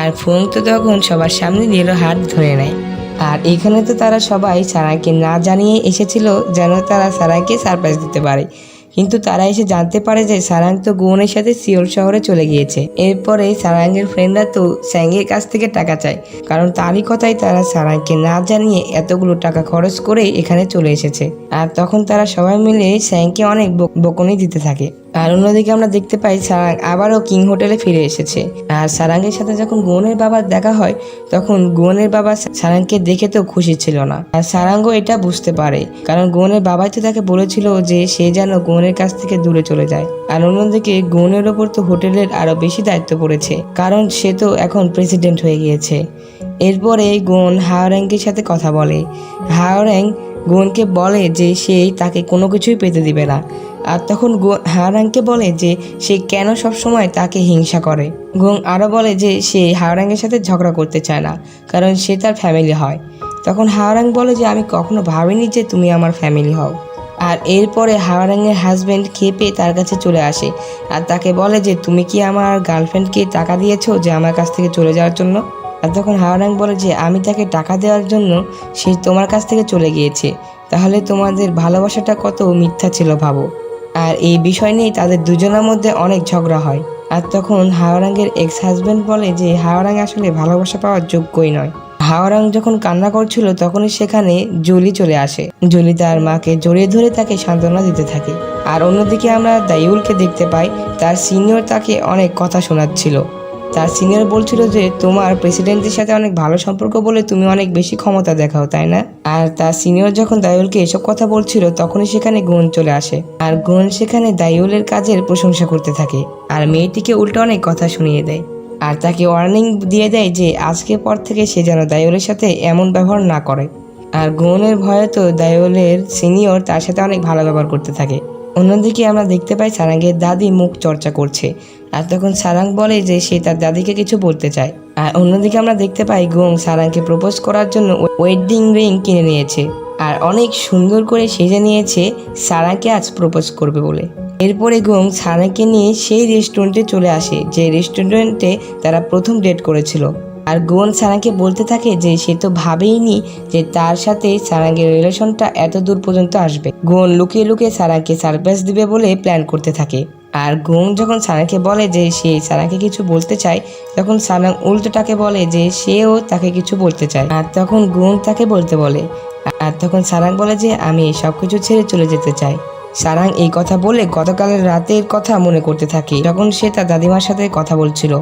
আর ফুং তো তখন সবার সামনে লিলোর হাত ধরে নেয়। আর এখানে তো তারা সবাই সারাংকে না জানিয়ে এসেছিল যেন তারা সারাংকে সারপ্রাইজ দিতে পারে, কিন্তু তারা এসে জানতে পারে যে সারাং তো গুনের সাথে সিওল শহরে চলে গিয়েছে। এরপরে সারাংয়ের ফ্রেন্ডরা তো স্যাংয়ের কাছ থেকে টাকা চায়, কারণ তারই কথাই তারা সারাংকে না জানিয়ে এতগুলো টাকা খরচ করে এখানে চলে এসেছে। আর তখন তারা সবাই মিলে স্যাংকে অনেক বকুনি দিতে থাকে। আর অন্যদিকে আমরা দেখতে পাই সারাং আবারও কিং হোটেলে ফিরে এসেছে। আর সারাংয়ের সাথে যখন গুনের বাবার দেখা হয় তখন গুনের বাবা সারাংকে দেখে তো খুশি ছিল না। আর সারাঙ্গও এটা বুঝতে পারে, কারণ গুনের বাবাই তো তাকে বলেছিল যে সে যেন গুনের কাছ থেকে দূরে চলে যায়। আর অন্যদিকে গুনের ওপর তো হোটেলের আরো বেশি দায়িত্ব পড়েছে, কারণ সে তো এখন প্রেসিডেন্ট হয়ে গিয়েছে। এরপরে গুন হাওরেংয়ের সাথে কথা বলে। হাওরেং গুনকে বলে যে সে তাকে কোনো কিছুই পেতে দিবে না। আর তখন হাওরাংকে বলে যে সে কেন সবসময় তাকে হিংসা করে। গুং আরও বলে যে সে হাওরাংয়ের সাথে ঝগড়া করতে চায় না, কারণ সে তার ফ্যামিলি হয়। তখন হাওরাং বলে যে আমি কখনো ভাবিনি যে তুমি আমার ফ্যামিলি হও। আর এরপরে হাওরাংয়ের হাজব্যান্ড খেপে তার কাছে চলে আসে আর তাকে বলে যে তুমি কি আমার গার্লফ্রেন্ডকে টাকা দিয়েছো যে আমার কাছ থেকে চলে যাওয়ার জন্য। আর তখন হাওরাং বলে যে আমি তাকে টাকা দেওয়ার জন্য সে তোমার কাছ থেকে চলে গিয়েছে, তাহলে তোমাদের ভালোবাসাটা কত মিথ্যা ছিল ভাবো। আর এই বিষয় নিয়ে তাদের দুজনের মধ্যে অনেক ঝগড়া হয়। আর তখন হাওরাংয়ের এক্স হাজব্যান্ড বলে যে হাওরাং আসলে ভালোবাসা পাওয়ার যোগ্যই নয়। হাওরাং যখন কান্না করছিল তখনই সেখানে জুলি চলে আসে। জুলি তার মাকে জড়িয়ে ধরে তাকে সান্ত্বনা দিতে থাকে। আর অন্যদিকে আমরা দাইউলকে দেখতে পাই, তার সিনিয়র তাকে অনেক কথা শোনাচ্ছিল। তার সিনিয়র বলছিল যে তোমার প্রেসিডেন্টের সাথে অনেক ভালো সম্পর্ক বলে তুমি অনেক বেশি ক্ষমতা দেখাও, তাই না? আর তার সিনিয়র যখন দাইউলকে এসব কথা বলছিল তখনই সেখানে গুণ চলে আসে। আর গুণ সেখানে দাইউলের কাজের প্রশংসা করতে থাকে আর মেয়েটিকে উল্টো অনেক কথা শুনিয়ে দেয়। আর তাকে ওয়ার্নিং দিয়ে দেয় যে আজকের পর থেকে সে যেন দাইউলের সাথে এমন ব্যবহার না করে। আর গুণের ভয়ে তো দাইউলের সিনিয়র তার সাথে অনেক ভালো ব্যবহার করতে থাকে। অন্যদিকে আমরা দেখতে পাই সারাংয়ের দাদি মুখ চর্চা করছে। আর তখন সারাং বলে যে সে তার দাদিকে কিছু বলতে চায়। আর অন্যদিকে আমরা দেখতে পাই গুং সারাংকে প্রপোজ করার জন্য ওয়েডিং রিং কিনে নিয়েছে আর অনেক সুন্দর করে সেজে নিয়েছে সারাংকে আজ প্রপোজ করবে বলে। এরপরে গুং সারাংকে নিয়ে সেই রেস্টুরেন্টে চলে আসে যে রেস্টুরেন্টে তারা প্রথম ডেট করেছিল। আর গুন সারাংকে বলতে থাকে যে সে তো ভাবেইনি যে তার সাথে সারাংয়ের রিলেশনটা এত দূর পর্যন্ত আসবে। গুন লুকিয়ে লুকিয়ে সারাংকে সারপ্রাইজ দিবে বলে প্ল্যান করতে থাকে। আর গুং যখন সারাংকে বলে যে সে সারাংকে কিছু বলতে চায় তখন সারাং উল্টোটাকে বলে যে সেও তাকে কিছু বলতে চায়। আর তখন গুং তাকে বলতে বলে। আর তখন সারাং বলে যে আমি সবকিছু ছেড়ে চলে যেতে চাই। সারাং এই কথা বলে গতকালের রাতের কথা মনে করতে থাকে যখন সে তার দাদিমার সাথে কথা বলছিল।